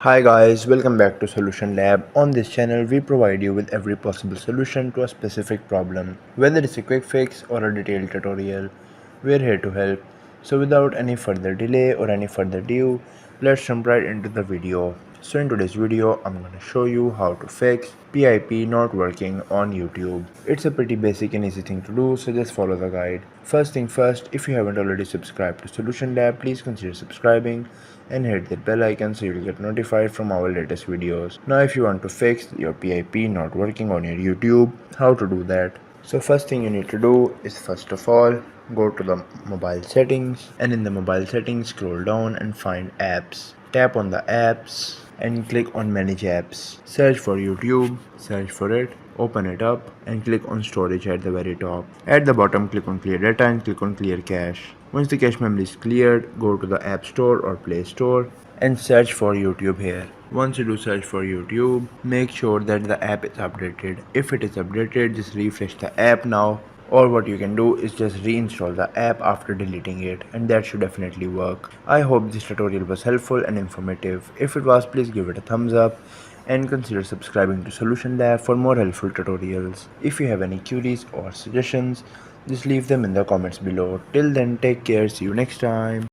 Hi guys, welcome back to Solution Lab. On this channel, we provide you with every possible solution to a specific problem. Whether it's a quick fix or a detailed tutorial, we're here to help. So without any further delay or any further ado, let's jump right into the video. So in today's video, I'm gonna show you how to fix PIP not working on YouTube. It's a pretty basic and easy thing to do, so just follow the guide. First thing first, if you haven't already subscribed to Solution Lab, please consider subscribing and hit that bell icon so you'll get notified from our latest videos. Now if you want to fix your PIP not working on your YouTube, how to do that? So first thing you need to do is first of all go to the mobile settings, and in the mobile settings scroll down and find apps. Tap on the apps and click on manage apps. Search for YouTube, search for it, open it up and click on storage at the very top. At the bottom click on clear data and click on clear cache. Once the cache memory is cleared, go to the App Store or Play Store and search for YouTube here. Once you do search for YouTube, make sure that the app is updated. If it is updated, just refresh the app now, or what you can do is just reinstall the app after deleting it, and that should definitely work. I hope this tutorial was helpful and informative. If it was, please give it a thumbs up and consider subscribing to Solution Lab for more helpful tutorials. If you have any queries or suggestions, just leave them in the comments below. Till then, take care, see you next time.